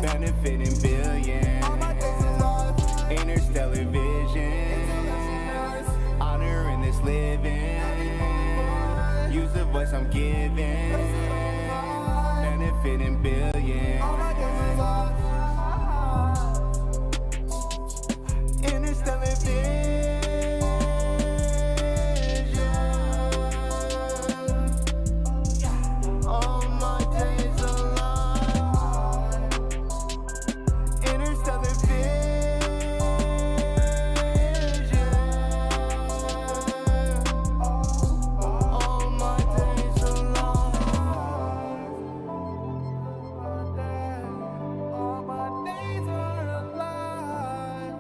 benefiting billions. Interstellar vision, honoring this living. Use the voice I'm giving, benefiting billions. Interstellar vision. All my days alive. Interstellar vision. All my days alive. All my days are alive.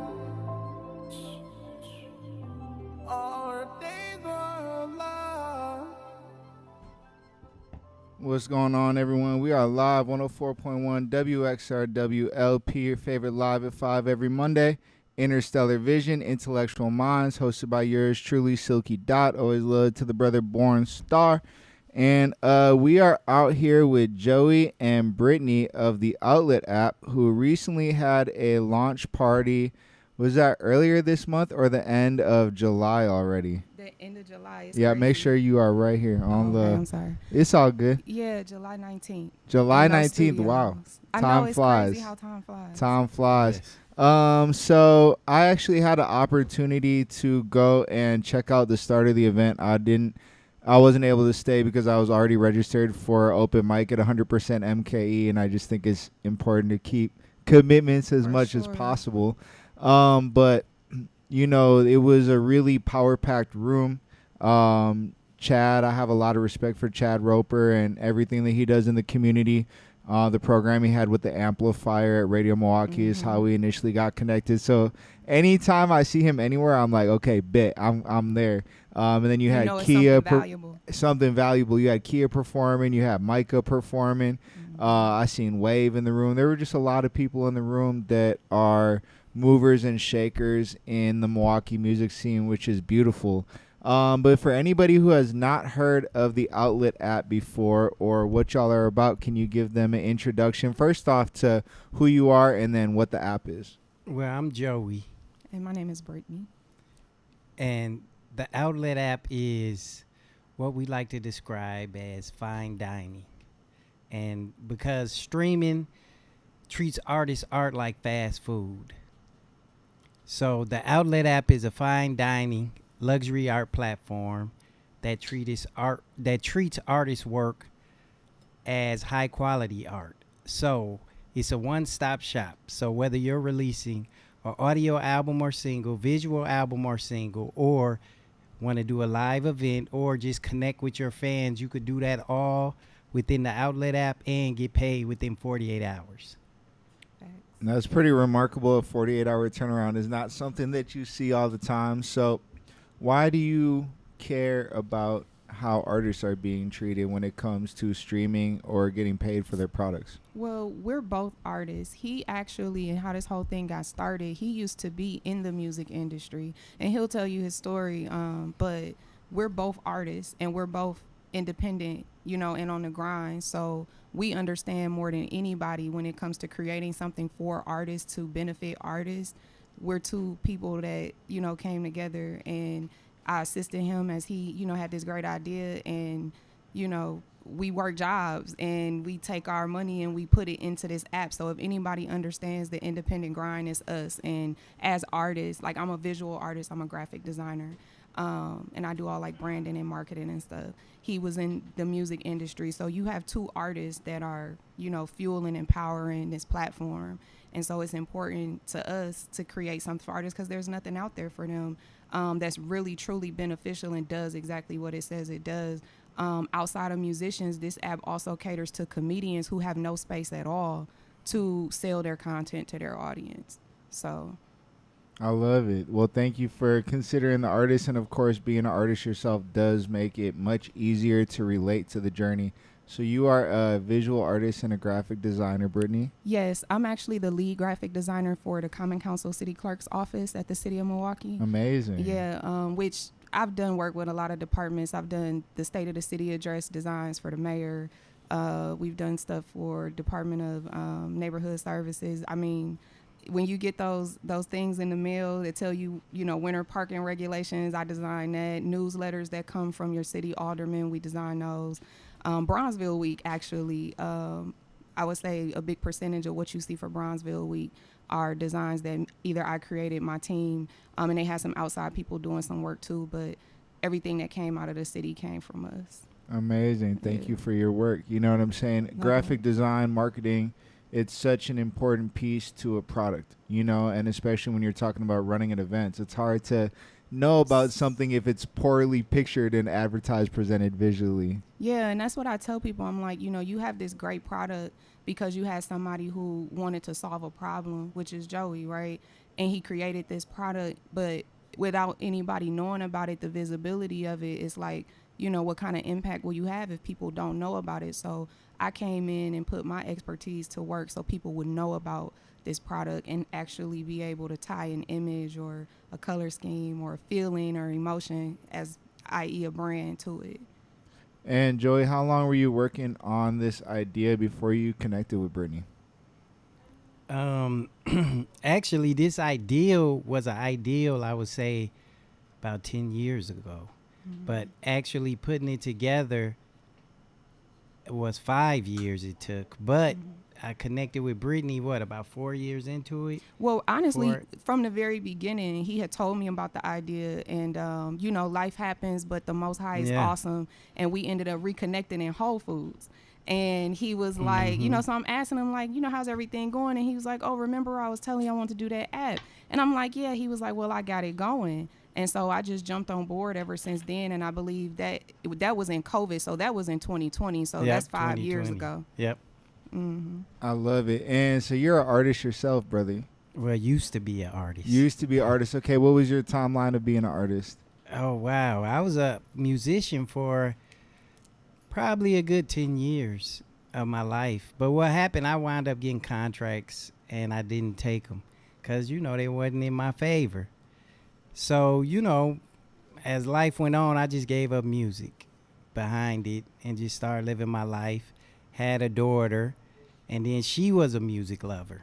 Our days are alive. What's going on, everyone? We are live 104.1 WXRWLP, your favorite live at 5 every Monday. Interstellar Vision, Intellectual Minds, hosted by yours truly, Silky Dot. Always love to the brother Born Star. And we are out here with Joey and Brittany of the Outlet app, who recently had a launch party. Was that earlier this month or the end of July already? The end of July. Yeah, crazy. make sure you are right here on Okay, the. I'm sorry. It's all good. Yeah, July 19th. July In those 19th. Wow. studios. I Time know it's flies. crazy how time flies. Time flies. So I actually had an opportunity to go and check out the start of the event. I wasn't able to stay because I was already registered for open mic at 100% MKE, and I just think it's important to keep commitments as For much as sure. possible. But you know, it was a really power-packed room. Chad, I have a lot of respect for Chad Roper and everything that he does in the community. The program he had with the amplifier at Radio Milwaukee is how we initially got connected. So anytime I see him anywhere, I'm like, okay, bet I'm there. And then you had know it's Kia, something valuable. something valuable. You had Kia performing. You had Micah performing. I seen Wave in the room. There were just a lot of people in the room that are movers and shakers in the Milwaukee music scene, which is beautiful. But for anybody who has not heard of the Outlet app before or what y'all are about, can you give them an introduction first off to who you are and then what the app is? Well, I'm Joey, And my name is Brittany. and the Outlet app is what we like to describe as fine dining. And because streaming treats artists art like fast food. So the Outlet app is a fine dining luxury art platform that treats artists' work as high quality art. So it's a one-stop shop. So whether you're releasing an audio album or single, visual album or single, or want to do a live event or just connect with your fans, you could do that all within the Outlet app and get paid within 48 hours. And that's pretty remarkable. A 48-hour turnaround is not something that you see all the time. So why do you care about how artists are being treated when it comes to streaming or getting paid for their products? Well, we're both artists. He actually, and how this whole thing got started, he used to be in the music industry, and he'll tell you his story. But we're both artists, and we're both independent, you know, and on the grind. So we understand more than anybody when it comes to creating something for artists to benefit artists. We're two people that, you know, came together, and I assisted him as he, you know, had this great idea, and, you know, we work jobs and we take our money and we put it into this app. So if anybody understands the independent grind, it's us. And as artists, like, I'm a visual artist, I'm a graphic designer, and I do all like branding and marketing and stuff. He was in the music industry. So you have two artists that are, you know, fueling and powering this platform. And so it's important to us to create something for artists because there's nothing out there for them that's really, truly beneficial and does exactly what it says it does. Outside of musicians, this app also caters to comedians who have no space at all to sell their content to their audience. So I love it. Well, thank you for considering the artist. And, of course, being an artist yourself does make it much easier to relate to the journey. So you are a visual artist and a graphic designer, Brittany? yes, I'm actually the lead graphic designer for the Common Council City Clerk's office at the City of Milwaukee. Amazing. Yeah, which I've done work with a lot of departments. I've done the State of the City address designs for the mayor, We've done stuff for Department of Neighborhood Services. I mean, when you get those things in the mail that tell you, you know, winter parking regulations, I design that. Newsletters that come from your city alderman, we design those. Bronzeville Week, actually, I would say a big percentage of what you see for Bronzeville Week are designs that either I created, my team, and they had some outside people doing some work too, but everything that came out of the city came from us. Amazing. Thank you for your work. You know what I'm saying? Graphic design, marketing, it's such an important piece to a product, you know, and especially when you're talking about running at events. It's hard to know about something if it's poorly pictured and advertised, presented visually. Yeah, and that's what I tell people. I'm like, you know, you have this great product because you had somebody who wanted to solve a problem, which is Joey, right? And he created this product, but without anybody knowing about it, the visibility of it is like, you know, what kind of impact will you have if people don't know about it? So I came in and put my expertise to work so people would know about this product and actually be able to tie an image or a color scheme or a feeling or emotion, as i.e. a brand, to it. And Joey, how long were you working on this idea before you connected with Brittany? Actually, this ideal was an ideal, I would say, about 10 years ago. But actually putting it together was 5 years it took. But I connected with Brittany, about 4 years into it? Well, honestly, from the very beginning, he had told me about the idea, and you know, life happens, but the Most High is awesome, and we ended up reconnecting in Whole Foods. And he was like, you know, so I'm asking him, like, you know, how's everything going? And he was like, oh, remember I was telling you I wanted to do that app? And I'm like, yeah. He was like, well, I got it going. And so I just jumped on board ever since then. And I believe that was in COVID. So that was in 2020. So that's 5 years ago. Yep. I love it. And so you're an artist yourself, brother. Well, used to be an artist. Used to be an artist. Okay, what was your timeline of being an artist? Oh, wow. I was a musician for probably a good 10 years of my life. But what happened, I wound up getting contracts, and I didn't take them because, you know, they wasn't in my favor. So, you know, as life went on, I just gave up music behind it and just started living my life. Had a daughter, and then she was a music lover.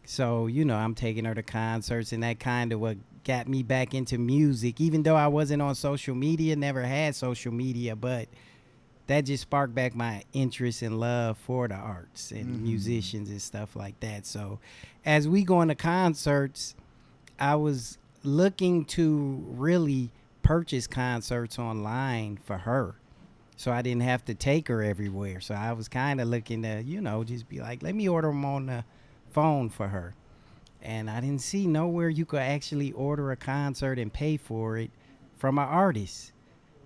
So, you know, I'm taking her to concerts, and that kind of what got me back into music, even though I wasn't on social media, never had social media, but that just sparked back my interest and love for the arts and musicians and stuff like that. So as we go into concerts, I was looking to really purchase concerts online for her, so I didn't have to take her everywhere. So I was kind of looking to, you know, just be like, let me order them on the phone for her. And I didn't see nowhere you could actually order a concert and pay for it from an artist.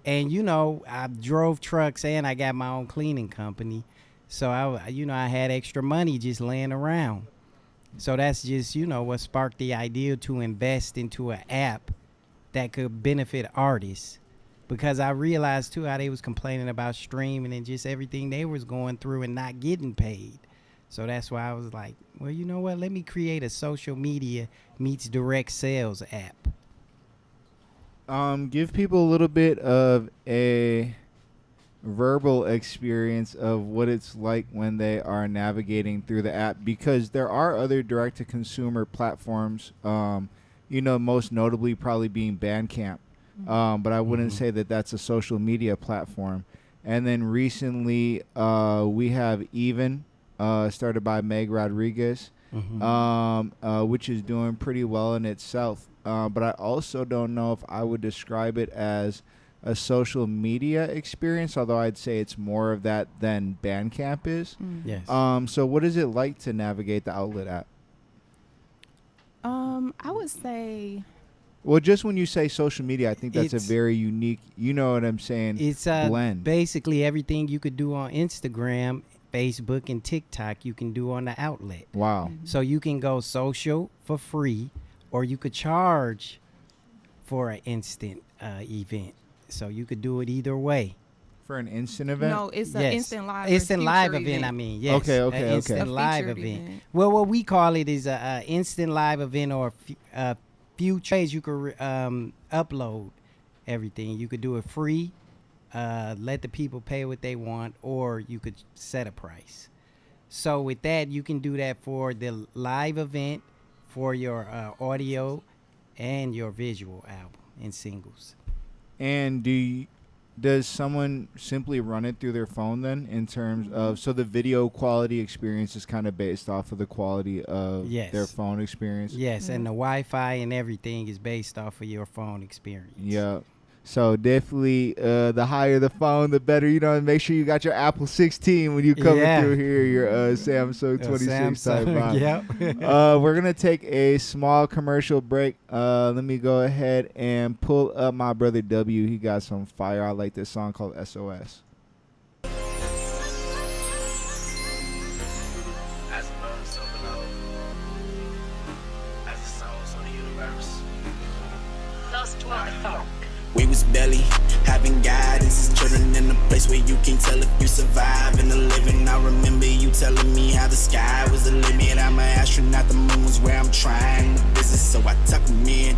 And, you know, I drove trucks and I got my own cleaning company. So, I had extra money just laying around. So that's just, you know, what sparked the idea to invest into an app that could benefit artists. Because I realized, too, how they was complaining about streaming and just everything they was going through and not getting paid. So that's why I was like, well, you know what? Let me create a social media meets direct sales app. Give people a little bit of a verbal experience of what it's like when they are navigating through the app, because there are other direct-to-consumer platforms, you know, most notably probably being Bandcamp, but I wouldn't say that that's a social media platform. And then recently we have Even, started by Meg Rodriguez, which is doing pretty well in itself. But I also don't know if I would describe it as a social media experience, although I'd say it's more of that than Bandcamp is. Yes. So what is it like to navigate the Outlet app? I would say... Well, just when you say social media, I think that's a very unique, you know what I'm saying, it's blend. Basically everything you could do on Instagram, Facebook, and TikTok, you can do on the Outlet. Wow. So you can go social for free, or you could charge for an instant event. So you could do it either way. For an instant event? No, it's an instant live. Instant live event. I mean, yes. Okay. Instant live event. Well, Well, what we call it is a instant live event, or a few ways you could upload everything. You could do it free, let the people pay what they want, or you could set a price. So with that, you can do that for the live event, for your audio, and your visual album and singles. And does someone simply run it through their phone then, in terms of, so the video quality experience is kind of based off of the quality of Yes. their phone experience? Yes, and the Wi-Fi and everything is based off of your phone experience. Yeah. So definitely, the higher the phone, the better. You know, and make sure you got your Apple 16 when you come Yeah. through here. Your Samsung 26 type vibe. Yep. We're gonna take a small commercial break. Let me go ahead and pull up my brother W. He got some fire. I like this song called SOS. As above, so below. As the souls of the universe. Lost one thought. We was barely having guidance as children in a place where you can't tell if you survive in the living. I remember you telling me how the sky was the limit. I'm an astronaut, the moon was where I'm trying to visit. So I tuck 'em in,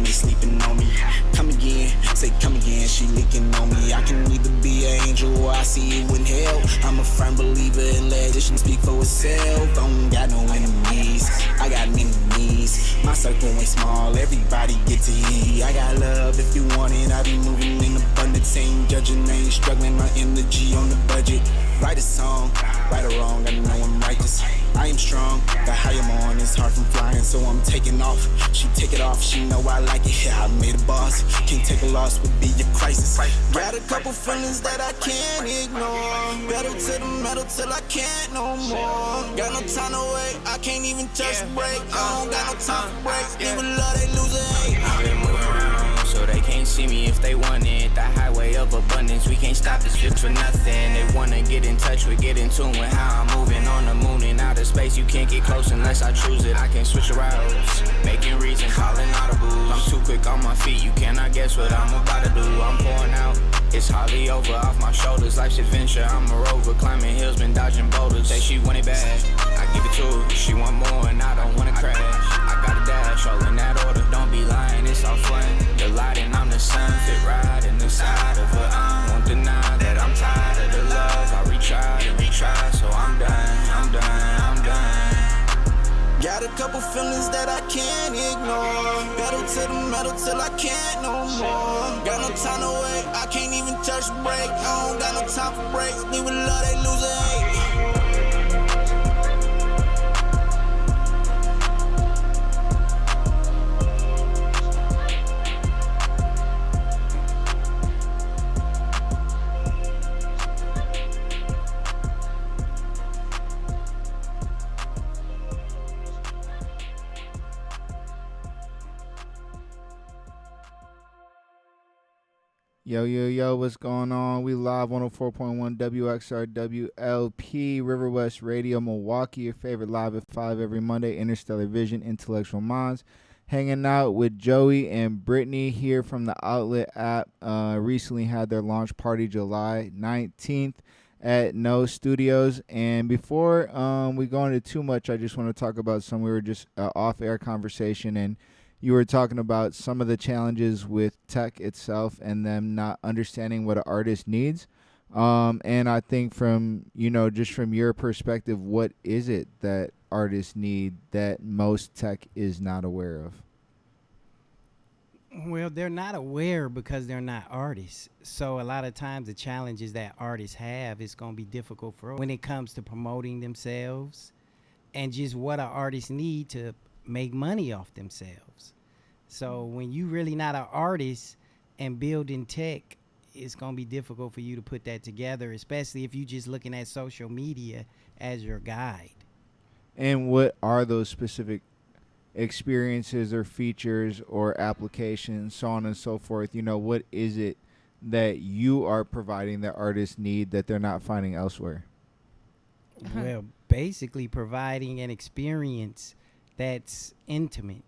they sleeping on me. Come again, say come again, she leaking on me. I can either be an angel or I see you in hell. I'm a firm believer in legend, speak for itself. I don't got no enemies, I got enemies. My circle ain't small, everybody get to eat. I got love if you want it, I be moving in abundance. Ain't judging, ain't struggling, my energy on the budget. Write a song, right or wrong, I know I'm righteous. I am strong, the high I'm on is hard from flying, so I'm taking off. She take it off, she know I like it. Yeah, I made a boss, can't take a loss, would be a crisis. Got a couple feelings that I can't ignore. Pedal to the metal till I can't no more. Got no time to wait, I can't even touch the brake. I don't got no time for breaks. People love, they lose it. I've been moving around, so they can't see me if they want it. The highway of abundance, we can't stop this shit for nothing. They wanna get in touch with, get in tune with how I'm moving on the moon and outer space. You can't get close unless I choose it. I can switch routes, making reason, calling audibles. I'm too quick on my feet, you cannot guess what I'm about to do. I'm pouring out, it's hardly over off my shoulders. Life's adventure, I'm a rover, climbing hills, been dodging boulders. Say she want it bad, I give it to her. She want more and I don't wanna crash. I got a dash, all in that order. Don't be lying, it's all fun. The light and I'm the sun, fit right in the side of her. I won't deny that I'm tired of the love. I retried and retried, so I'm done. Got a couple feelings that I can't ignore. Pedal to the metal till I can't no more. Got no time to wait, I can't even touch the brake. I don't got no time for breaks. People love, they lose it. Yo, what's going on? We live 104.1 WXR WLP, River West Radio, Milwaukee. Your favorite live at 5 every Monday. Interstellar Vision, Intellectual Minds. Hanging out with Joey and Brittany here from the Outlet app. Recently had their launch party July 19th at No Studios. And before we go into too much, I just want to talk about some. We were just off-air conversation, and you were talking about some of the challenges with tech itself and them not understanding what an artist needs. And I think from, just from your perspective, what is it that artists need that most tech is not aware of? Well, they're not aware because they're not artists. So a lot of times the challenges that artists have is going to be difficult for when it comes to promoting themselves and just what an artist need to make money off themselves. So when you really not an artist and building tech, it's going to be difficult for you to put that together, especially if you're just looking at social media as your guide. And what are those specific experiences or features or applications, so on and so forth? What is it that you are providing that artists need that they're not finding elsewhere? Well, basically providing an experience that's intimate.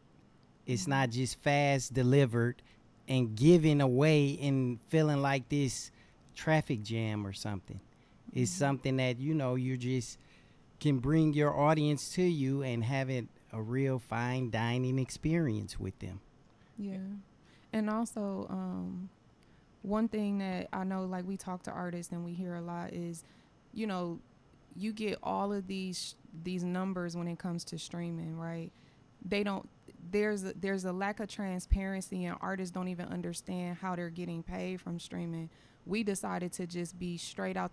It's not just fast delivered and given away and feeling like this traffic jam or something. It's something that, you just can bring your audience to you and have it a real fine dining experience with them. Yeah. And also, One thing that I know, like we talk to artists and we hear a lot is, you know, you get all of these numbers when it comes to streaming, right? They don't. There's a lack of transparency, and artists don't even understand how they're getting paid from streaming. We decided to just be straight up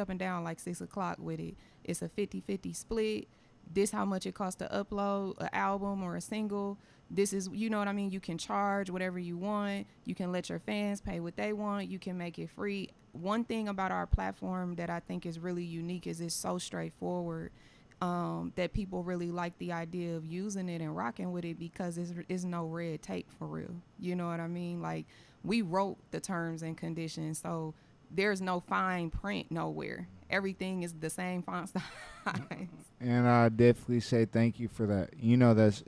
and down, like 6 o'clock with it. It's a 50-50 split. This how much it costs to upload an album or a single. This is, you know what I mean? You can charge whatever you want. You can let your fans pay what they want. You can make it free. One thing about our platform that I think is really unique is it's so straightforward, that people really like the idea of using it and rocking with it because it's no red tape for real. You know what I mean? Like, we wrote the terms and conditions, so there's no fine print nowhere. Everything is the same font size. And I definitely say thank you for that. You know, that's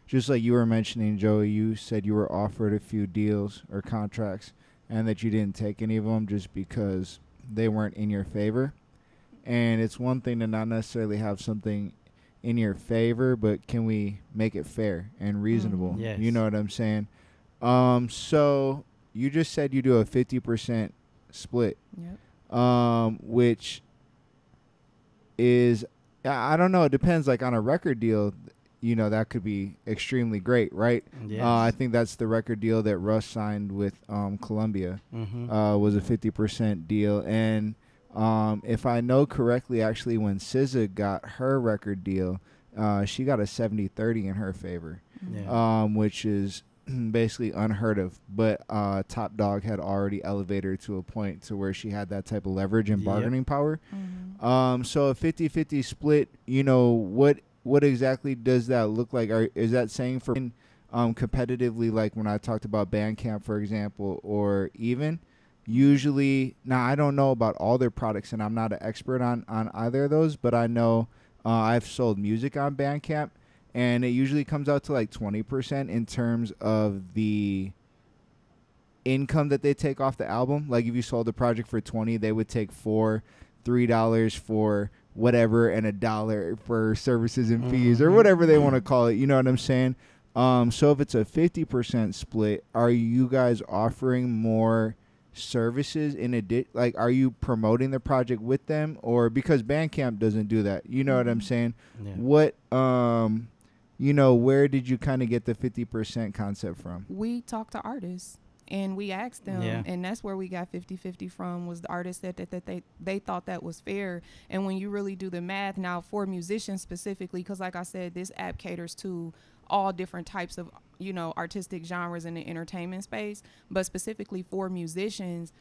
just like you were mentioning, Joey. You said you were offered a few deals or contracts, and that you didn't take any of them just because they weren't in your favor. And it's one thing to not necessarily have something in your favor, but can we make it fair and reasonable? Yes. You know what I'm saying? So you just said you do a 50% split, which is, I don't know, it depends. Like on a record deal, you know, that could be extremely great, right? Yes. I think that's the record deal that Russ signed with Columbia, was a 50% deal. And if I know correctly, actually, when SZA got her record deal, she got a 70-30 in her favor, which is basically unheard of. But Top Dog had already elevated her to a point to where she had that type of leverage and bargaining power. So a 50-50 split, you know, what exactly does that look like? Is that saying for competitively, like when I talked about Bandcamp, for example, or even usually, now I don't know about all their products and I'm not an expert on either of those, but I know I've sold music on Bandcamp, and it usually comes out to like 20% in terms of the income that they take off the album. Like if you sold the project for 20, they would take $3 for whatever and $1 for services and fees or whatever they want to call it. You know what I'm saying? So if it's a 50% split, are you guys offering more services in addition? Like, are you promoting the project with them, or because Bandcamp doesn't do that? You know what I'm saying? Yeah. What you know, where did you kind of get the 50% concept from? We talked to artists and we asked them, and that's where we got 50-50 from. Was the artist said that they thought that was fair. And when you really do the math now for musicians specifically, because like I said, this app caters to all different types of, you know, artistic genres in the entertainment space, but specifically for musicians,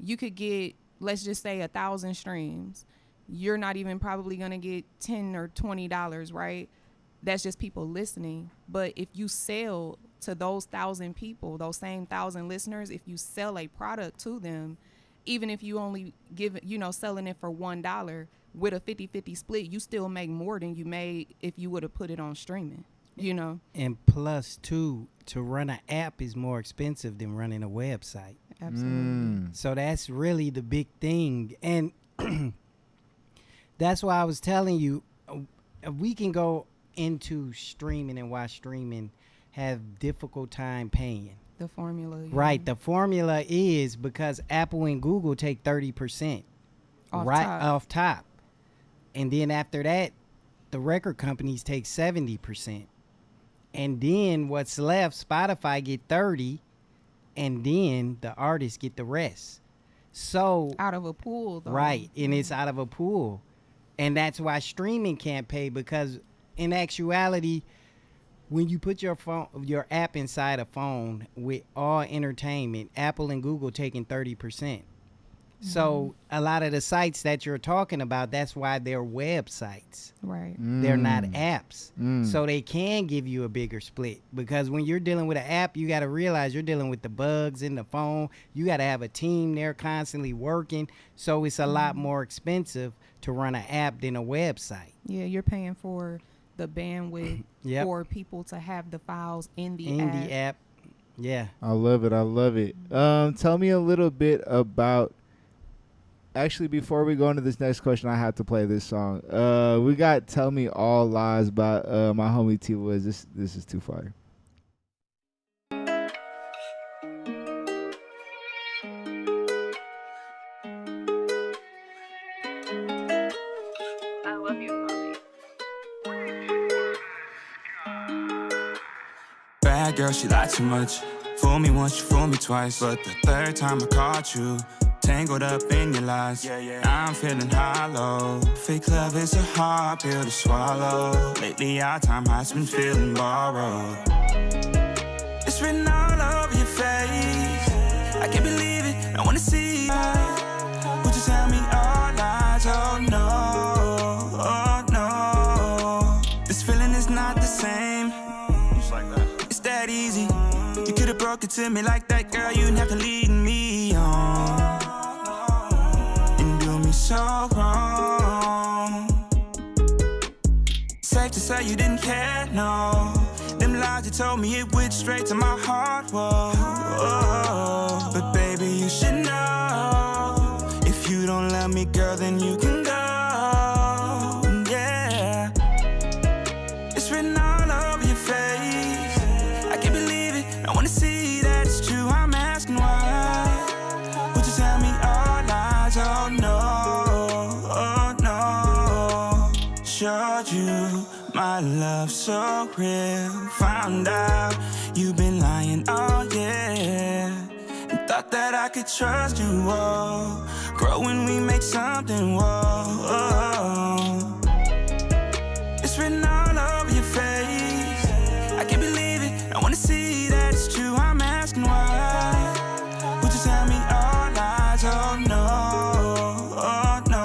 you could get, let's just say, 1,000 streams. You're not even probably gonna get $10 or $20, right? That's just people listening. But if you sell to those 1,000 people, those same 1,000 listeners, if you sell a product to them, even if you only give it, you know, selling it for $1 with a 50-50 split, you still make more than you made if you would have put it on streaming, you know? And plus, too, to run an app is more expensive than running a website. Absolutely. So that's really the big thing. And that's why I was telling you, we can go into streaming and why streaming have difficult time paying. The formula. Right. The formula is because Apple and Google take 30% off top. And then after that, the record companies take 70%. And then what's left, Spotify get 30, and then the artists get the rest. So out of a pool, though. Right. And it's out of a pool. And that's why streaming can't pay, because in actuality, when you put your app inside a phone with all entertainment, Apple and Google taking 30%. So a lot of the sites that you're talking about, that's why they're websites. Right. They're not apps. So they can give you a bigger split, because when you're dealing with an app, you got to realize you're dealing with the bugs in the phone. You got to have a team there constantly working. So it's a lot more expensive to run an app than a website. Yeah, you're paying for the bandwidth for people to have the files in the app. Yeah. I love it. I love it. Tell me a little bit about, actually, before we go into this next question, I have to play this song. We got Tell Me All Lies by my homie T Wiz. This is too fire. that girl, she lied too much. Fool me once, you fool me twice. But the third time I caught you, tangled up in your lies. Now I'm feeling hollow. Fake love is a hard pill to swallow. Lately our time has been feeling borrowed. It's written all over your face. I can't believe it, I wanna see it. Would you tell me all lies? Oh no, oh no. This feeling is not the same. It's that easy. You could've broke it to me like that, girl. You didn't have to lead me on and do me so wrong. Safe to say you didn't care, no. Them lies you told me, it went straight to my heart, whoa, whoa. But baby, you should know, if you don't love me, girl, then you can go, yeah. It's written all over your face. I can't believe it, I wanna see that it's true. I'm asking why. Would you tell me all lies? Oh no, oh no. Showed you my love so real. Found out you've been lying, oh yeah. And thought that I could trust you, whoa. Grow when we make something, whoa. It's written all over your face. I can't believe it, I wanna see that it's true. I'm asking why. Would you tell me all lies? Oh no, oh no.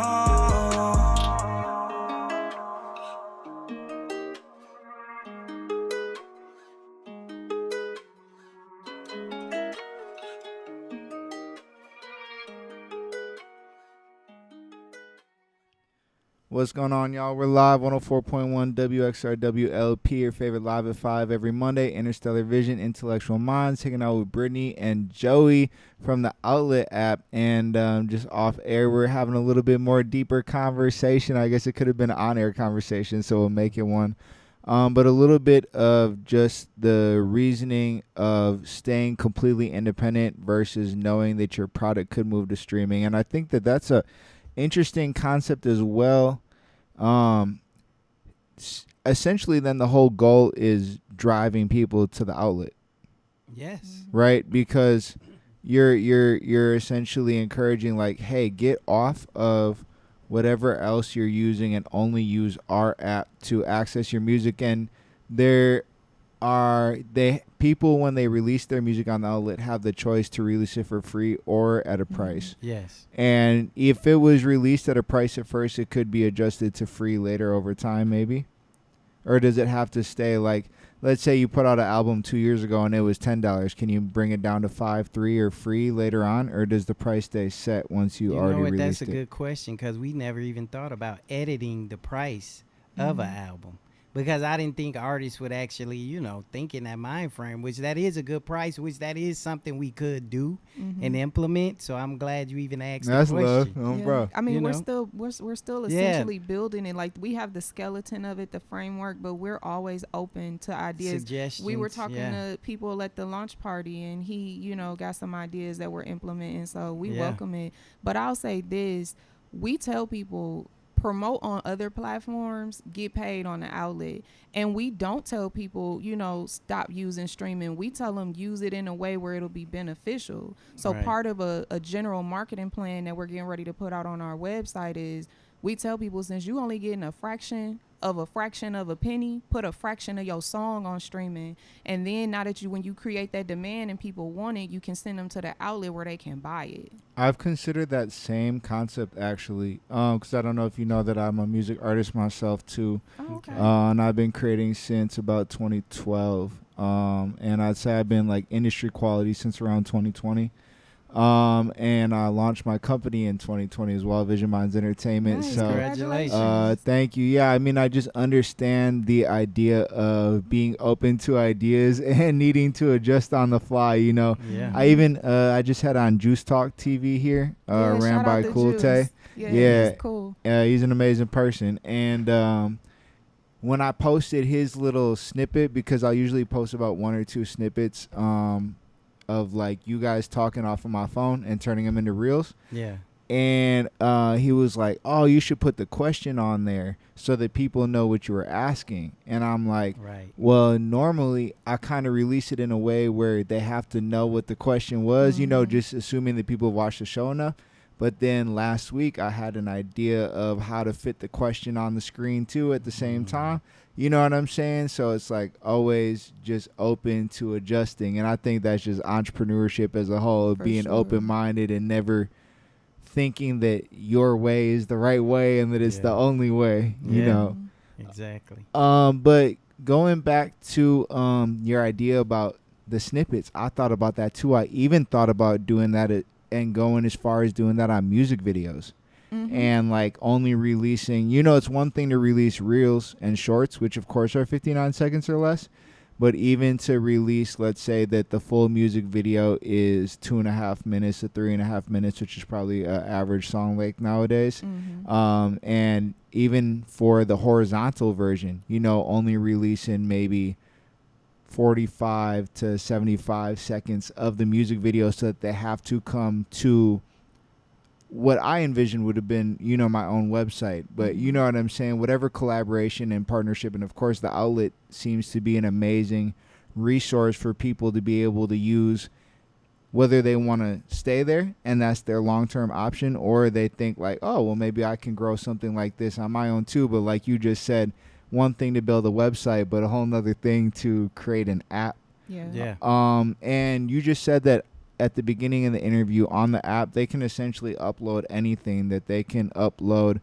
What's going on, y'all? We're live 104.1 WXRWLP, your favorite live at 5 every Monday. Interstellar Vision, Intellectual Minds, hanging out with Brittany and Joey from the Outlet app. And just off air, we're having a little bit more deeper conversation. I guess it could have been an on-air conversation, so we'll make it one. But a little bit of just the reasoning of staying completely independent versus knowing that your product could move to streaming. And I think that that's a interesting concept as well. Essentially, then the whole goal is driving people to the outlet, Yes. right? Because you're essentially encouraging, like, hey, get off of whatever else you're using and only use our app to access your music. And people, when they release their music on the outlet, have the choice to release it for free or at a price. Yes. And if it was released at a price at first, it could be adjusted to free later over time, maybe. Or does it have to stay, like, let's say you put out an album 2 years ago and it was $10. Can you bring it down to $5, $3, or free later on? Or does the price stay set once you already released it? That's a good question, because we never even thought about editing the price of an album. Because I didn't think artists would actually, think in that mind frame, which that is a good price, which that is something we could do and implement. So I'm glad you even asked That's the question. love. Bro. I mean, You we're know? still essentially building it. Like, we have the skeleton of it, the framework, but we're always open to ideas. Suggestions. We were talking to people at the launch party, and he, got some ideas that we're implementing. So we welcome it. But I'll say this: we tell people, promote on other platforms, get paid on the outlet. And we don't tell people, stop using streaming. We tell them use it in a way where it'll be beneficial. So part of a general marketing plan that we're getting ready to put out on our website is, we tell people, since you only getting a fraction of a penny, put a fraction of your song on streaming. And then now that when you create that demand and people want it, you can send them to the outlet where they can buy it. I've considered that same concept, actually, because I don't know if you know that I'm a music artist myself too. Oh, okay. And I've been creating since about 2012. And I'd say I've been like industry quality since around 2020. And I launched my company in 2020 as well, Vision Minds Entertainment. Nice. So Congratulations. thank you. Yeah, I mean, I just understand the idea of being open to ideas and needing to adjust on the fly, Yeah. I just had on Juice Talk TV here, ran shout by out to Cool Juice. Tay. Yeah, he's cool. He's an amazing person. And when I posted his little snippet, because I usually post about 1 or 2 snippets of like you guys talking off of my phone and turning them into reels. Yeah. And he was like, oh, you should put the question on there so that people know what you were asking. And I'm like, Right. well, normally I kind of release it in a way where they have to know what the question was, just assuming that people watch the show enough. But then last week I had an idea of how to fit the question on the screen too at the same time. You know what I'm saying? So it's like always just open to adjusting. And I think that's just entrepreneurship as a whole, For being sure. open-minded and never thinking that your way is the right way and that it's the only way, you Yeah. know. Exactly. But going back to your idea about the snippets, I thought about that too. I even thought about doing that and going as far as doing that on music videos. And like only releasing, it's one thing to release reels and shorts, which of course are 59 seconds or less, but even to release, let's say that the full music video is 2.5 minutes to 3.5 minutes, which is probably an average song length nowadays. And even for the horizontal version, only releasing maybe 45 to 75 seconds of the music video so that they have to come to what I envisioned would have been, my own website. But you know what I'm saying? Whatever collaboration and partnership. And of course, the outlet seems to be an amazing resource for people to be able to use, whether they want to stay there and that's their long-term option, or they think like, oh, well, maybe I can grow something like this on my own too. But like you just said, one thing to build a website, but a whole nother thing to create an app. Yeah. And you just said that at the beginning of the interview on the app, they can essentially upload anything that they can upload.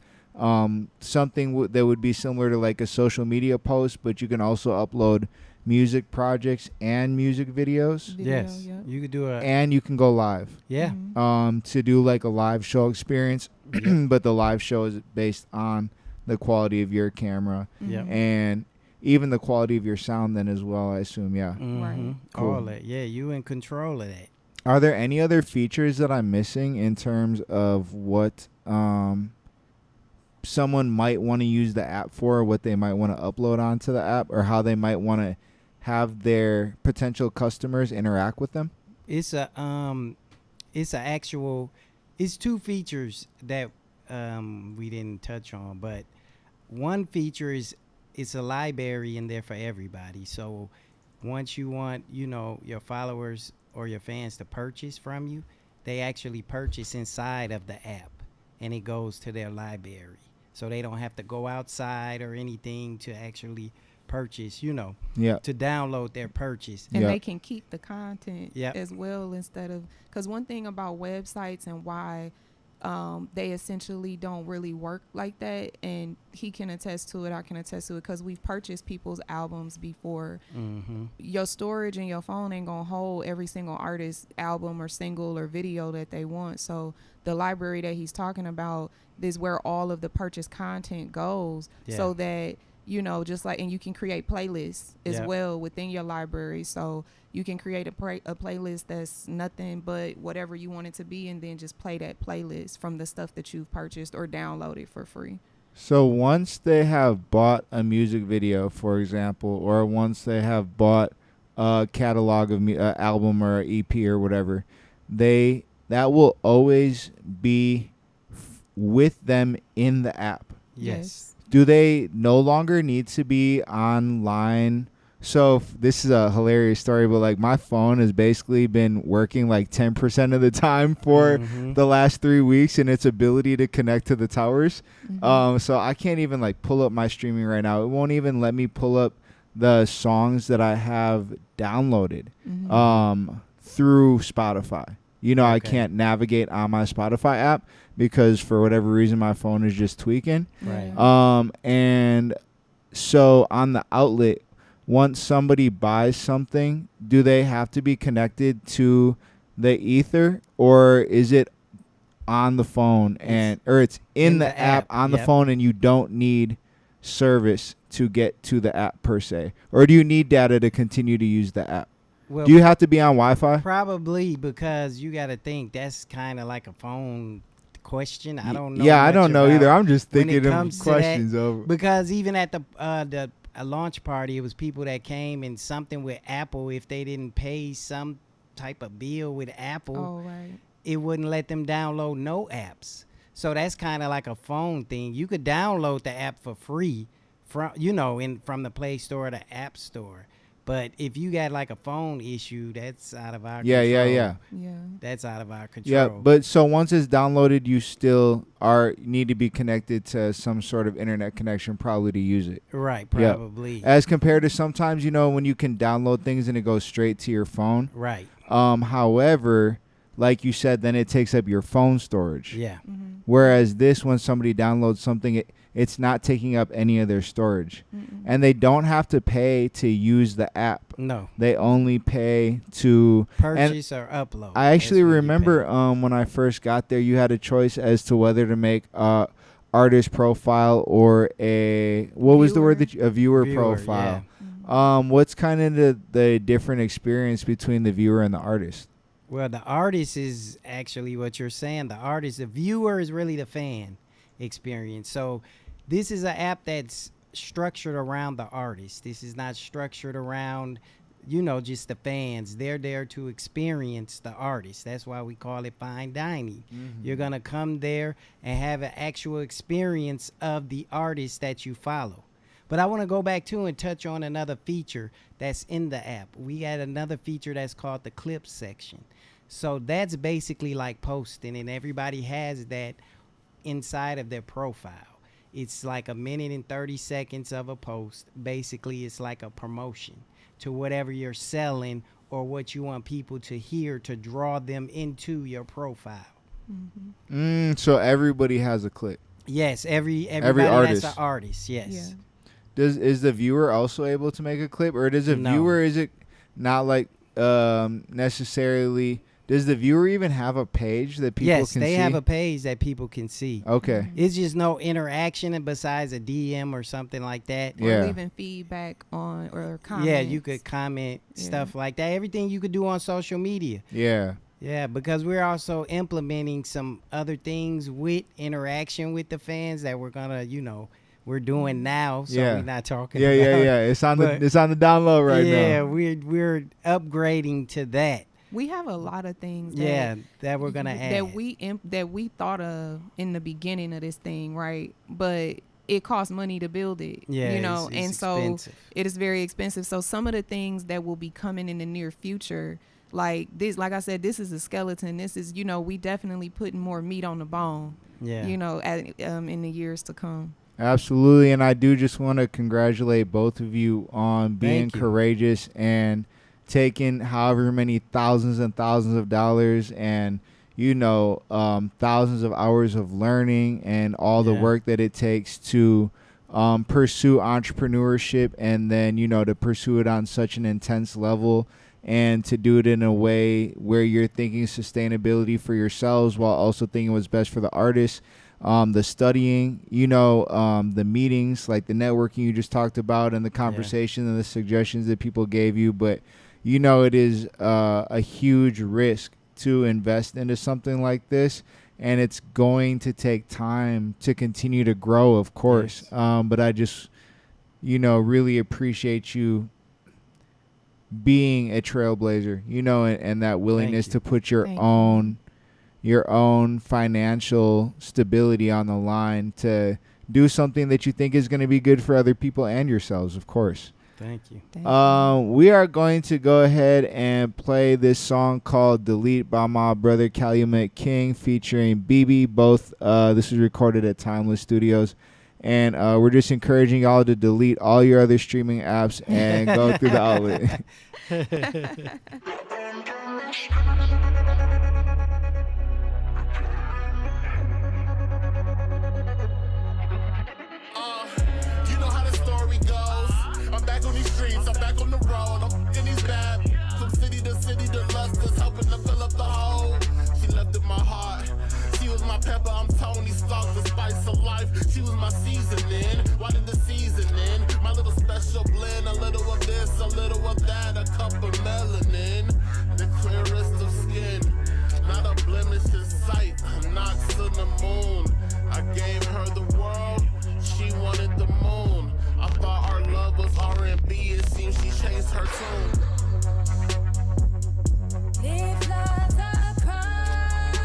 Something that would be similar to like a social media post, but you can also upload music projects and music videos. Yes. Yeah. You could do a. And you can go live. Yeah. To do like a live show experience, but the live show is based on the quality of your camera and even the quality of your sound then as well, I assume. Yeah. Right. Cool. All that. Yeah, you in control of that. Are there any other features that I'm missing in terms of what someone might want to use the app for, what they might want to upload onto the app, or how they might want to have their potential customers interact with them? It's it's two features that we didn't touch on, but one feature is it's a library in there for everybody. So once you want, your followers or your fans to purchase from you, they actually purchase inside of the app and it goes to their library. So they don't have to go outside or anything to actually purchase, to download their purchase. And they can keep the content Yep. as well instead of, because one thing about websites and why they essentially don't really work like that, and he can attest to it, I can attest to it, because we've purchased people's albums before. Your storage and your phone ain't gonna hold every single artist's album or single or video that they want. So the library that he's talking about is where all of the purchased content goes, so that just like, and you can create playlists as well within your library. So you can create a playlist that's nothing but whatever you want it to be, and then just play that playlist from the stuff that you've purchased or downloaded for free. So once they have bought a music video, for example, or once they have bought a catalog of album or EP or whatever, that will always be with them in the app. Yes. Do they no longer need to be online? So this is a hilarious story, but like my phone has basically been working like 10% of the time for the last 3 weeks in its ability to connect to the towers. So I can't even like pull up my streaming right now. It won't even let me pull up the songs that I have downloaded through Spotify. I can't navigate on my Spotify app because for whatever reason my phone is just tweaking. Right. And so on the outlet, once somebody buys something, do they have to be connected to the ether, or is it on the phone or it's in the app on the phone, and you don't need service to get to the app per se? Or do you need data to continue to use the app? Well, do you have to be on Wi-Fi? Probably, because you got to think that's kind of like a phone question. I don't know. Yeah, I don't know about either. I'm just when it thinking of comes to questions that, over. Because even at the launch party, it was people that came and something with Apple. If they didn't pay some type of bill with Apple, Oh, right. it wouldn't let them download no apps. So that's kind of like a phone thing. You could download the app for free from from the Play Store or the App Store. But if you got like a phone issue, that's out of our control. Yeah. That's out of our control. Yeah, but so once it's downloaded, you still need to be connected to some sort of internet connection probably to use it. Right, probably. As compared to sometimes, when you can download things and it goes straight to your phone. Right. However, like you said, then it takes up your phone storage. Yeah. Mm-hmm. Whereas this, when somebody downloads something, it's not taking up any of their storage. Mm-mm. And they don't have to pay to use the app. No. They only pay to purchase or upload. I actually remember when I first got there, you had a choice as to whether to make a artist profile or a viewer profile. Yeah. What's kind of the different experience between the viewer and the artist? Well, the artist is actually what you're saying. The viewer is really the fan experience. So this is an app that's structured around the artist. This is not structured around, just the fans. They're there to experience the artist. That's why we call it fine dining. Mm-hmm. You're going to come there and have an actual experience of the artist that you follow. But I want to go back to and touch on another feature that's in the app. We got another feature that's called the clips section. So that's basically like posting, and everybody has that inside of their profile. It's like a minute and 30 seconds of a post. Basically, it's like a promotion to whatever you're selling or what you want people to hear to draw them into your profile. Mm-hmm. So everybody has a clip. Yes, every artist. That's an artist. Yes. Yeah. Is the viewer also able to make a clip, or does is it not like necessarily? Does the viewer even have a page that people can see? Yes, they have a page that people can see. Okay. It's just no interaction besides a DM or something like that. Or leaving feedback on or comments. Yeah, you could comment stuff like that. Everything you could do on social media. Yeah. Yeah, because we're also implementing some other things with interaction with the fans that we're gonna, we're doing now. So we're not talking about. Yeah. It's on the download right now. Yeah, we're upgrading to that. We have a lot of things that we're gonna add that we thought of in the beginning of this thing, right? But it costs money to build it, it's so expensive. It is very expensive. So some of the things that will be coming in the near future, like this, like I said, this is a skeleton. This is, we definitely putting more meat on the bone. Yeah. In the years to come. Absolutely, and I do just want to congratulate both of you on being courageous and taking however many thousands and thousands of dollars and thousands of hours of learning and all the work that it takes to pursue entrepreneurship, and then to pursue it on such an intense level and to do it in a way where you're thinking sustainability for yourselves while also thinking what's best for the artists. The studying, the meetings, like the networking you just talked about, and the conversation and the suggestions that people gave you. But it is a huge risk to invest into something like this, and it's going to take time to continue to grow, of course. Yes. But I just, really appreciate you being a trailblazer, and that willingness to put your own financial stability on the line to do something that you think is going to be good for other people and yourselves, of course. Thank you. We are going to go ahead and play this song called Delete by my brother Calumet King featuring BB. Both this was recorded at Timeless Studios. And we're just encouraging y'all to delete all your other streaming apps and go through the outlet. You know how the story goes. I'm back on these streets, I'm back on the road. I'm in these bad from city to city. The lust is helping to fill up the hole. She left in my heart. She was my pepper, I'm Tony Stark, the spice of life. She was my seasoning. Why did the seasoning? My little special blend, a little of this, a little of that, a cup of melanin. The clearest of skin, not a blemish in sight. Knocks on the moon. I gave her the world, she wanted the moon. I thought our love was R&B, it seems she changed her tune. Leave flowers across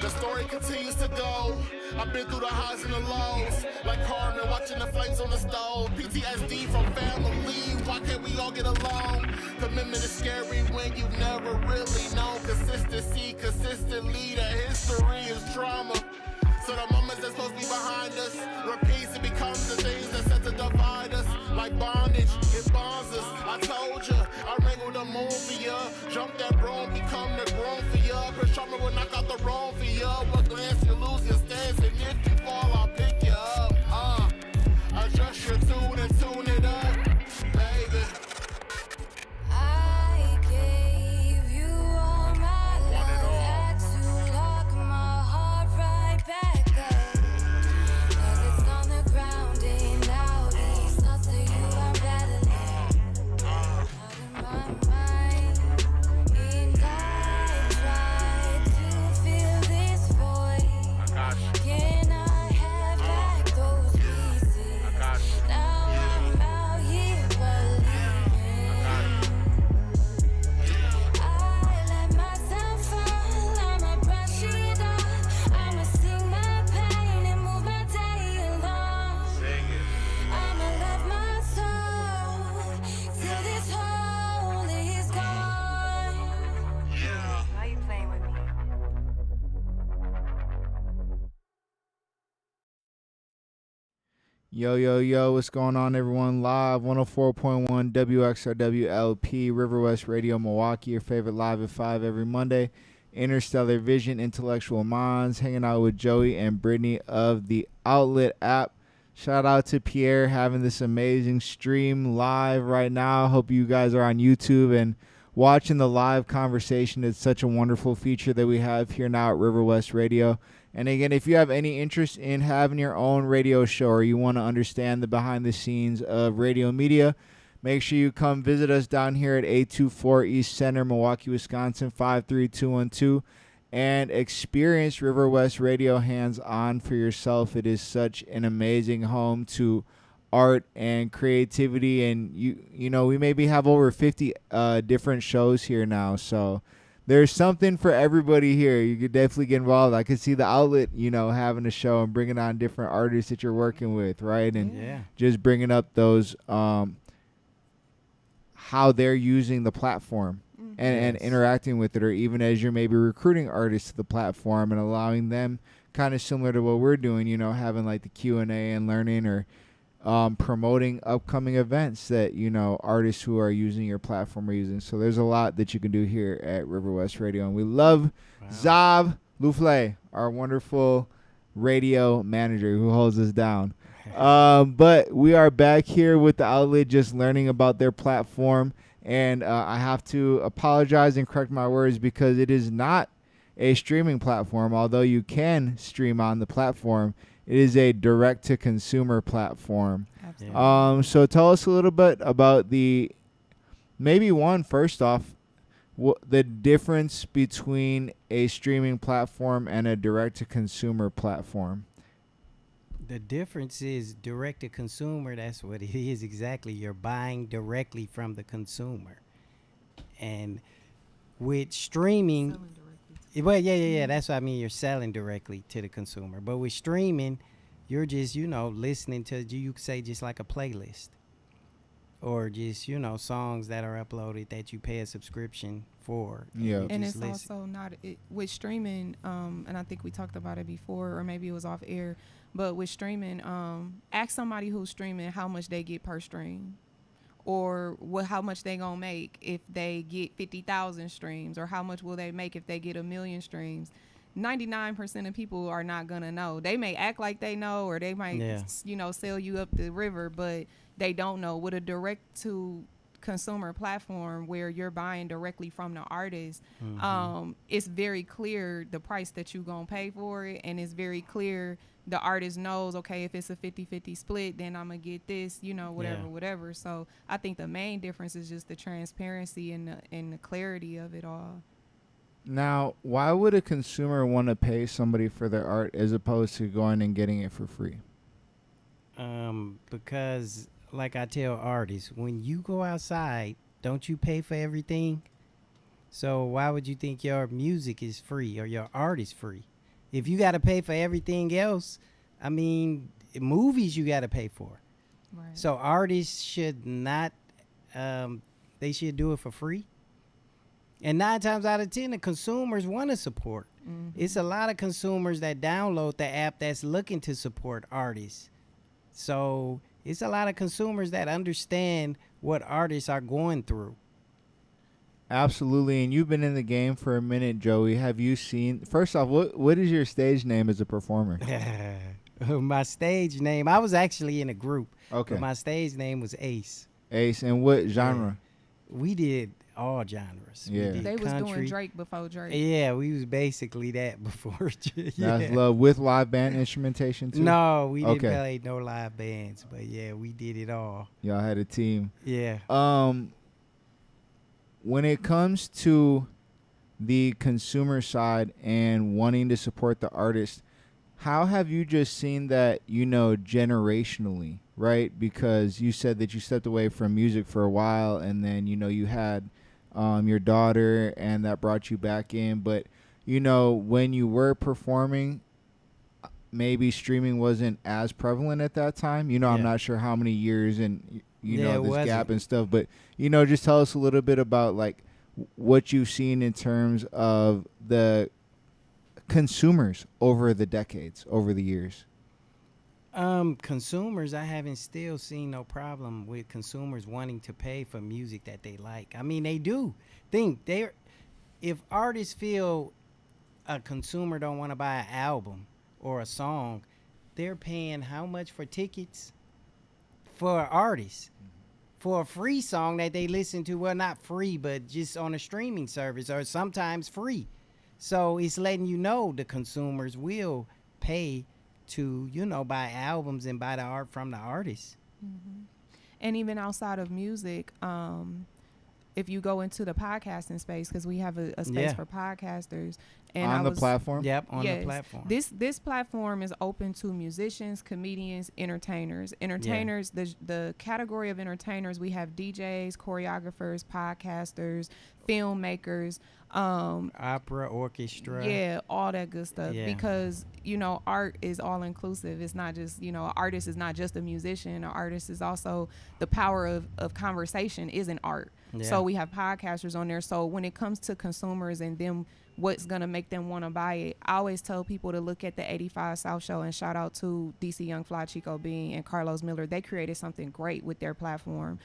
The story continues to go. I've been through the highs and the lows, like Carmen watching the flames on the stove. PTSD from family, why can't we all get along? Commitment is scary when you've never really known consistency. Consistently, the history is trauma. So the moments that's supposed to be behind us repeats, it becomes the things that set to divide us. Like bondage, it bonds us. I told ya, I wrangle the moon for ya. Jump that broom, become the groom for ya. Chris Sharma will knock out the wrong for ya. One glance, you lose your stance, and if you fall, I'll pick you up. Adjust your tune and tune it up, baby. I gave you all my love, had to lock my heart right back up. 'Cause it's on the ground, ain't out. These thoughts of you are rattling out of my mind. And I try to fill this void. Can I have back those pieces? Now I'm out here believing. I let myself fall, I'ma brush it off. I'ma sing my pain and move my day along. I'ma love my soul till this hole is gone. Why you playing with me? Yo, yo, yo, what's going on, everyone? Live 104.1 WXRWLP, River West Radio, Milwaukee, your favorite live at 5 every Monday. Interstellar Vision, Intellectual Minds, hanging out with Joey and Brittany of the Outlet app. Shout out to Pierre having this amazing stream live right now. Hope you guys are on YouTube and watching the live conversation. It's such a wonderful feature that we have here now at River West Radio. And again, if you have any interest in having your own radio show or you want to understand the behind the scenes of radio media, make sure you come visit us down here at 824 East Center, Milwaukee, Wisconsin, 53212, and experience River West Radio hands-on for yourself. It is such an amazing home to art and creativity, and you know, we maybe have over 50 different shows here now, so there's something for everybody here. You could definitely get involved. I could see the Outlet, you know, having a show and bringing on different artists that you're working with, right? And just bringing up those how they're using the platform and interacting with it, or even as you're maybe recruiting artists to the platform and allowing them, kind of similar to what we're doing, you know, having like the Q&A and learning, or promoting upcoming events that, you know, artists who are using your platform are using. So there's a lot that you can do here at River West Radio. And we love Zav Louflé, our wonderful radio manager who holds us down. But we are back here with the Outlet, just learning about their platform. And I have to apologize and correct my words, because it is not a streaming platform, although you can stream on the platform. It is a direct-to-consumer platform. Absolutely. So tell us a little bit about first off, the difference between a streaming platform and a direct-to-consumer platform. The difference is direct-to-consumer. That's what it is exactly. You're buying directly from the consumer. And with streaming... Selling directly to- Well, yeah. That's what I mean. You're selling directly to the consumer. But with streaming, you're just, you know, listening to, you could say, just like a playlist. Or just, you know, songs that are uploaded that you pay a subscription for. Yeah. And just it's also not with streaming, and I think we talked about it before, or maybe it was off air, but with streaming, ask somebody who's streaming how much they get per stream, or how much they gonna make if they get 50,000 streams, or how much will they make if they get 1 million streams. 99% of people are not gonna know. They may act like they know, or they might, you know, sell you up the river, but they don't know. With a direct to consumer platform where you're buying directly from the artist, it's very clear the price that you gonna pay for it, and it's very clear the artist knows, okay, if it's a 50-50 split, then I'm gonna get this, you know, whatever. So I think the main difference is just the transparency and the clarity of it all. Now, why would a consumer want to pay somebody for their art as opposed to going and getting it for free? Because, like I tell artists, when you go outside, don't you pay for everything? So why would you think your music is free or your art is free? If you got to pay for everything else, I mean, movies you got to pay for. Right. So artists should not, they should do it for free. And 9 times out of 10, the consumers want to support. It's a lot of consumers that download the app that's looking to support artists. So it's a lot of consumers that understand what artists are going through. Absolutely. And you've been in the game for a minute, Joey. Have you seen, first off, what is your stage name as a performer? My stage name, I was actually in a group. Okay. But my stage name was Ace. Ace. And what genre? We did all genres. Yeah. We did They was country. doing Drake before Drake. Yeah, we was basically that before. That's love. With live band instrumentation too? No, we didn't Okay. play no live bands, but yeah, we did it all. Y'all had a team. Yeah. When it comes to the consumer side and wanting to support the artist, how have you just seen that, generationally, right? Because you said that you stepped away from music for a while, and then, you had your daughter, and that brought you back in. But, when you were performing, maybe streaming wasn't as prevalent at that time. I'm not sure how many years and, Yeah, it this wasn't. gap and stuff. But, just tell us a little bit about, like, what you've seen in terms of the consumers over the decades, over the years. Consumers, I haven't still seen no problem with consumers wanting to pay for music that they like. I mean, they do. If artists feel a consumer don't want to buy an album or a song, they're paying how much for tickets for artists? For a free song that they listen to, well, not free, but just on a streaming service, or sometimes free. So it's letting you know the consumers will pay to, buy albums and buy the art from the artists. And even outside of music, if you go into the podcasting space, because we have a space Yeah. for podcasters. And On the platform? Yep, on Yes. the platform. This platform is open to musicians, comedians, entertainers. Entertainers, the category of entertainers, we have DJs, choreographers, podcasters, filmmakers, Opera, orchestra. yeah, all that good stuff. Yeah. Because, art is all inclusive. It's not just, an artist is not just a musician. An artist is also the power of conversation is an art. Yeah. So we have podcasters on there. So when it comes to consumers and them, what's going to make them want to buy it, I always tell people to look at the 85 South Show, and shout out to DC Young Fly, Chico Bean, and Carlos Miller. They created something great with their platform.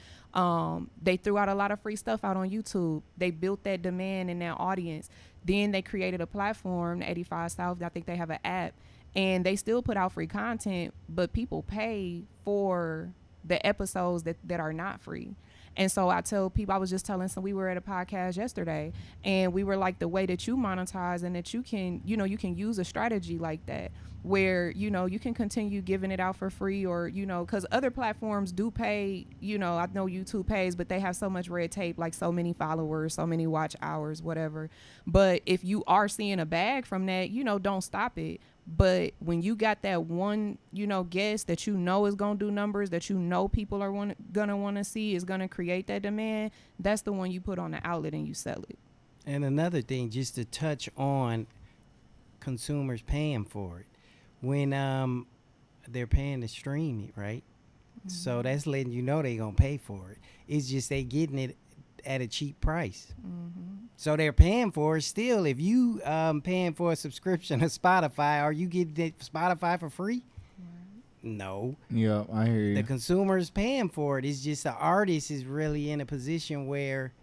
They threw out a lot of free stuff out on YouTube. They built that demand in their audience. Then they created a platform, the 85 South. I think they have an app, and they still put out free content, but people pay for the episodes that are not free. And so I tell people, I was just telling we were at a podcast yesterday, and we were like, the way that you monetize and that you can, you can use a strategy like that where, you can continue giving it out for free, or, because other platforms do pay, I know YouTube pays, but they have so much red tape, like so many followers, so many watch hours, whatever. But if you are seeing a bag from that, don't stop it. But when you got that one, guest that is going to do numbers, that people are gonna want to see, is going to create that demand, that's the one you put on the outlet and you sell it. And another thing, just to touch on consumers paying for it. When they're paying to stream it, right? So that's letting you know they're going to pay for it. It's just they getting it at a cheap price. So they're paying for it still. If you paying for a subscription to Spotify, are you getting it Spotify for free? No. Yeah, I hear you. The consumer is paying for it. It's just the artist is really in a position where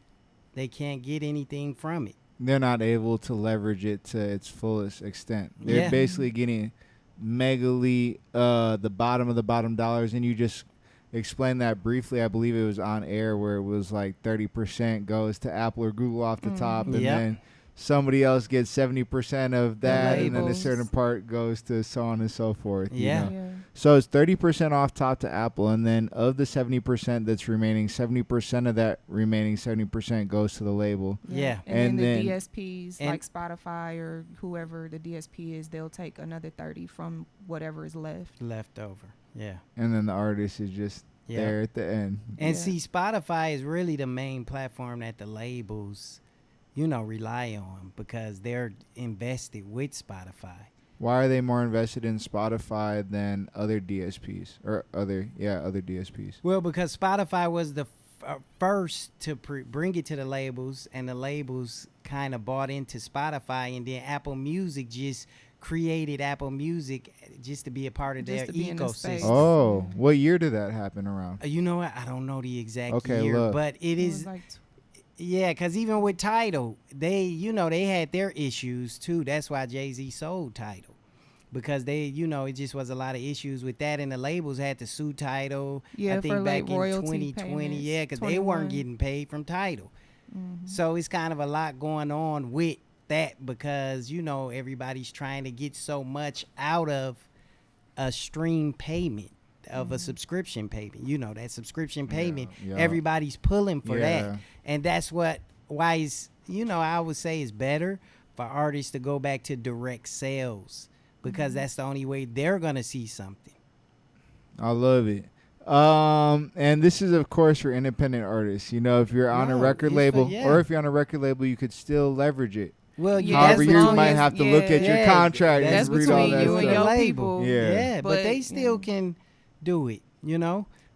they can't get anything from it. They're not able to leverage it to its fullest extent. They're Yeah. basically getting megally the bottom of the bottom dollars, and you just explained that briefly. I believe it was on air where it was like 30% goes to Apple or Google off the top, and Yep. then somebody else gets 70% of that, and then a labels. certain part goes to so on and so forth. you Yeah. know? So it's 30% off top to Apple, and then of the 70% that's remaining, 70% of that remaining 70% goes to the label. Yeah. And, And then then- the DSPs, and- like Spotify or whoever the DSP is, they'll take another 30 from whatever is left. Left over. Yeah. And then the artist is just Yeah. there at the end. And Yeah. see, Spotify is really the main platform that the labels, rely on because they're invested with Spotify. Why are they more invested in Spotify than other DSPs or other DSPs? Well, because Spotify was the first to bring it to the labels, and the labels kind of bought into Spotify, and then Apple Music just created Apple Music just to be a part of Just their to be in the space. ecosystem. Oh, what year did that happen around? You know what? I don't know the exact Okay, year, look. but it It was is. like Yeah, because even with Tidal, they had their issues too. That's why Jay-Z sold Tidal, because it just was a lot of issues with that, and the labels had to sue Tidal. Yeah, I think for, like, back in royalty 2020, payments, yeah, because they weren't 21. getting paid from Tidal. Mm-hmm. So it's kind of a lot going on with that, because everybody's trying to get so much out of a stream payment, of a subscription payment. That subscription payment, yeah. everybody's pulling for Yeah. that, and that's why it's I would say it's better for artists to go back to direct sales, because that's the only way they're gonna see something. I love it. And this is, of course, for independent artists. If you're on a No, record it's label, for- yeah. or if you're on a record label, you could still leverage it. Well, Yeah, However, as you long might as- have to look at your yeah, contract and that's read all between that you and stuff. your label. people. Yeah. But they But, still yeah. can do it.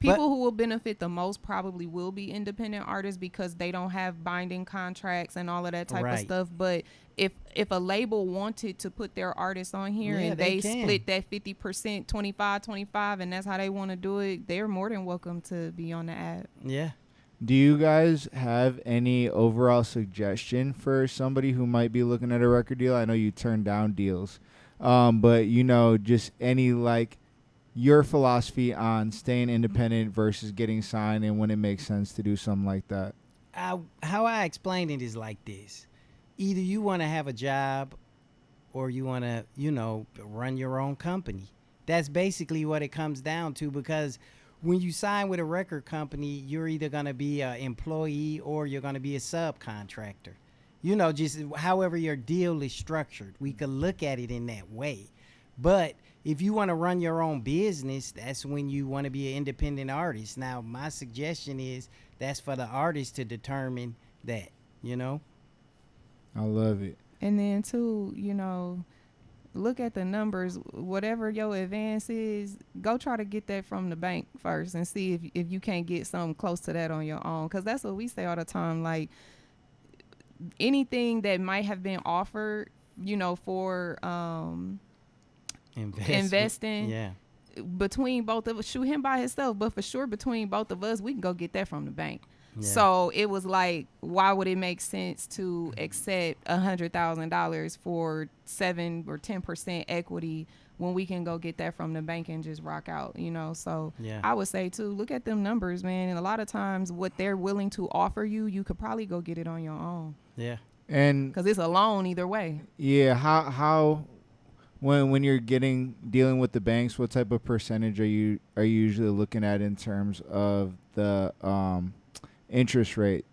People who will benefit the most probably will be independent artists, because they don't have binding contracts and all of that type of Right. stuff. But if a label wanted to put their artists on here, Yeah, and they they can. split that 50%, 25, and that's how they want to do it, they're more than welcome to be on the app. Yeah. Do you guys have any overall suggestion for somebody who might be looking at a record deal? I know you turn down deals, but just any your philosophy on staying independent versus getting signed, and when it makes sense to do something like that. How I explain it is like this: either you want to have a job, or you want to, run your own company. That's basically what it comes down to, because when you sign with a record company, you're either going to be an employee or you're going to be a subcontractor. Just however your deal is structured. We could look at it in that way. But if you want to run your own business, that's when you want to be an independent artist. Now, my suggestion is that's for the artist to determine that, I love it. And then too, look at the numbers. Whatever your advance is, go try to get that from the bank first, and see if you can't get something close to that on your own. Because that's what we say all the time. Like, anything that might have been offered, for investing, Yeah. between both of us, shoot him by himself, but for sure between both of us, we can go get that from the bank. Yeah. So it was like, why would it make sense to accept $100,000 for 7 or 10% equity when we can go get that from the bank and just rock out? So Yeah. I would say too, look at them numbers, man. And a lot of times, what they're willing to offer you, you could probably go get it on your own, Yeah. And because it's a loan either way. yeah, how when you're dealing with the banks, what type of percentage are you usually looking at in terms of the interest rate?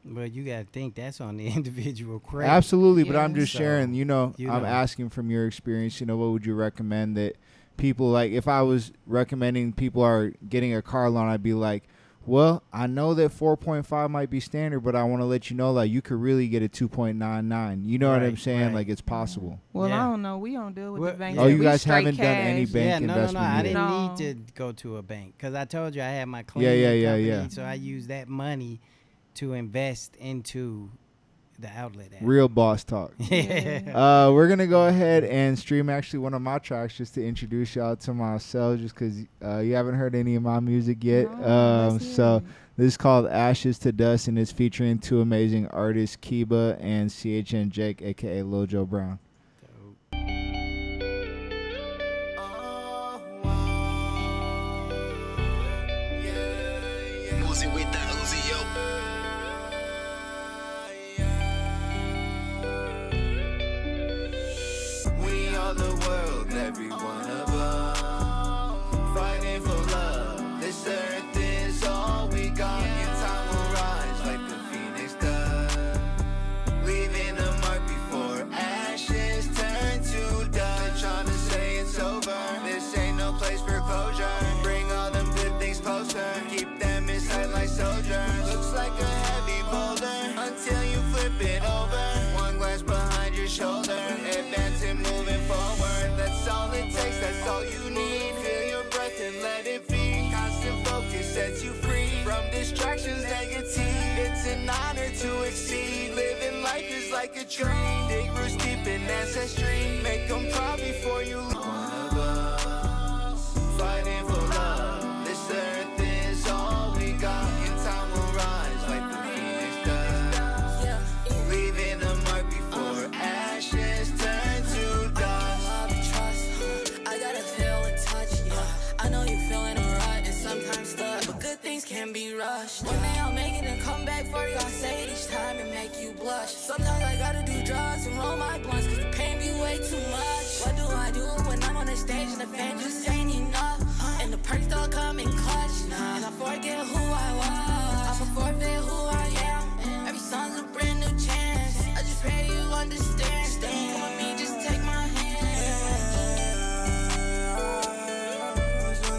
But you got to think that's on the individual credit. Absolutely, but Yeah. I'm just So, sharing, I'm asking from your experience, what would you recommend that people, like, if I was recommending people are getting a car loan, I'd be like, well, I know that 4.5 might be standard, but I want to let you know, like, you could really get a 2.99. You know what I'm Right, saying? right. Like, it's possible. Well, Yeah. I don't know. We don't deal with Well, the banks. yeah. Oh, you We guys straight haven't done any cash. bank Yeah, no. investment I yet. didn't No. need to go to a bank, because I told you I had my cleaning Yeah, company, yeah. so I used that money to invest into the outlet app. Real boss talk. Yeah. We're going to go ahead and stream actually one of my tracks just to introduce y'all to myself, just because you haven't heard any of my music yet. No, let's hear So it. this is called Ashes to Dust, and it's featuring two amazing artists, Kiba and CHN Jake, a.k.a. Lil Joe Brown. Uzi with the Uzi, yo. We are the world, every one of us. Fighting for love. This earth is all we got. In time will rise like the phoenix does. Leaving a mark before ashes turn to dust. They're trying to say it's over. This ain't no place for closure. Bring all them good things closer. Keep them inside like soldiers. Looks like a heavy boulder until you flip it over. One glance behind your shoulder. Advancing, moving forward. an honor to exceed. Living life is like a dream. Dig roots deep in ancestry. Make them proud before you leave. One of us, fighting for love. This earth is all we got. In time will rise like the phoenix does. Leaving a mark before ashes turn to dust. Love and trust, I gotta feel and touch, yeah. I know you feeling alright and sometimes stuck, but good things can be rushed. One day I'll make it and come back for you. I say it each time and make you blush. Sometimes I gotta do drugs and roll my blunts, cause the pain be way too much. What do I do when I'm on the stage and the fame just ain't enough? And the perks don't come in clutch, and I forget who I was. I forfeit who I am. Every song's a brand new chance. I just pray you understand. Stay with me, just take my hand.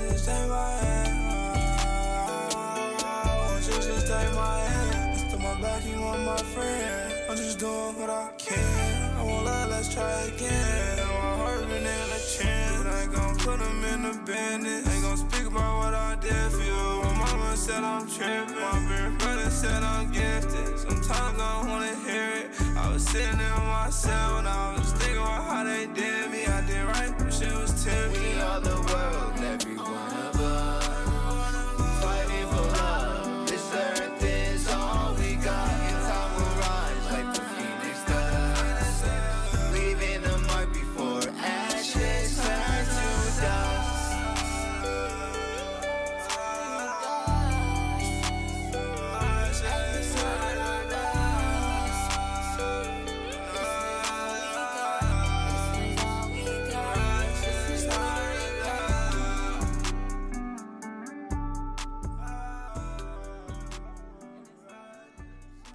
Just take my hand. Just take my hand. Still my back, you want my friend. I'm just doing what I can. I won't lie, let's try again. My heart been in a chance. I ain't gon' put them in the bandit. Ain't gon' speak about what I did for you. My mama said I'm tripping. My big brother said I'm gifted. Sometimes I don't wanna hear it. I was sitting in myself and I was thinking about how they did me. I did right, but shit was tempting. We are the world, every one of us. Fighting for love. This earth is all we got. In time will rise like the phoenix does. Leaving a mark before ashes turn to dust.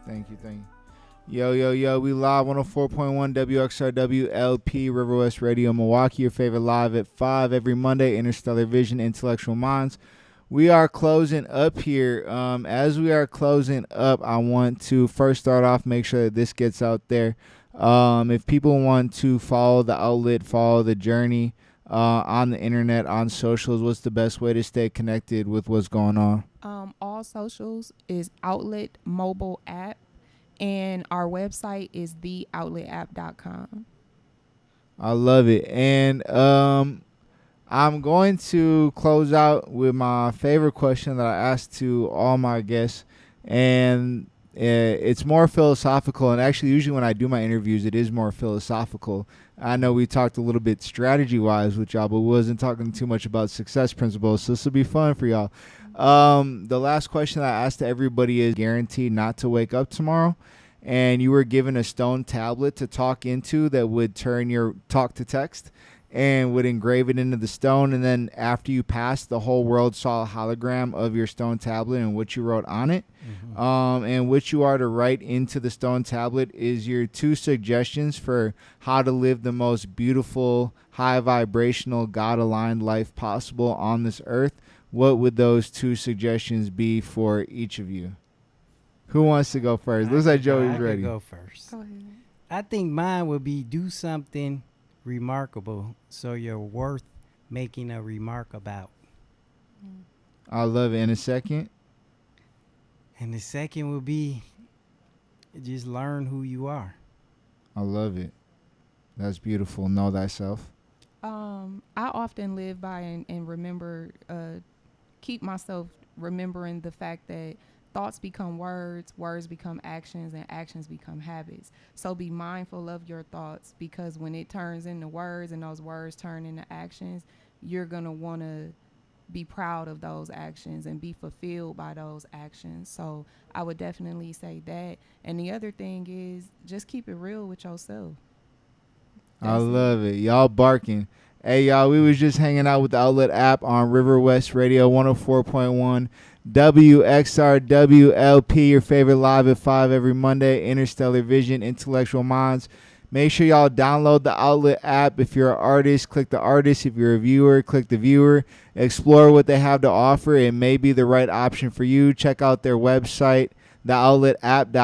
Thank you. Yo, we live 104.1 WXRW LP River West Radio Milwaukee, your favorite live at 5 every Monday, Interstellar Vision, Intellectual Minds. We are closing up here. As we are closing up, I want to first start off, make sure that this gets out there. If people want to follow the outlet, follow the journey on the internet, on socials, what's the best way to stay connected with what's going on? All socials is Outlet Mobile App, and our website is theoutletapp.com. I love it. And I'm going to close out with my favorite question that I ask to all my guests, and it's more philosophical. And actually, usually when I do my interviews, it is more philosophical. I know we talked a little bit strategy-wise with y'all, but we wasn't talking too much about success principles, so this will be fun for y'all. The last question I asked to everybody is guaranteed not to wake up tomorrow, and you were given a stone tablet to talk into that would turn your talk to text and would engrave it into the stone, and then after you passed, the whole world saw a hologram of your stone tablet and what you wrote on it. And what you are to write into the stone tablet is your 2 suggestions for how to live the most beautiful, high vibrational, God-aligned life possible on this earth. What would those 2 suggestions be for each of you? Who wants to go first? Looks like Joey's ready. I go first. Go ahead. I think mine would be do something remarkable so you're worth making a remark about. I love it. In a second? And the second would be just learn who you are. I love it. That's beautiful. Know thyself. I often live by and remember, keep myself remembering the fact that thoughts become words, words become actions, and actions become habits. So be mindful of your thoughts, because when it turns into words and those words turn into actions, you're going to want to be proud of those actions and be fulfilled by those actions. So I would definitely say that. And the other thing is just keep it real with yourself. I love it. Y'all barking. Hey, y'all, we was just hanging out with the Outlet app on River West Radio 104.1 WXRW LP, your favorite live at 5 every Monday, Interstellar Vision, Intellectual Minds. Make sure y'all download the Outlet app. If you're an artist, click the artist. If you're a viewer, click the viewer. Explore what they have to offer. It may be the right option for you. Check out their website, theoutletapp.com.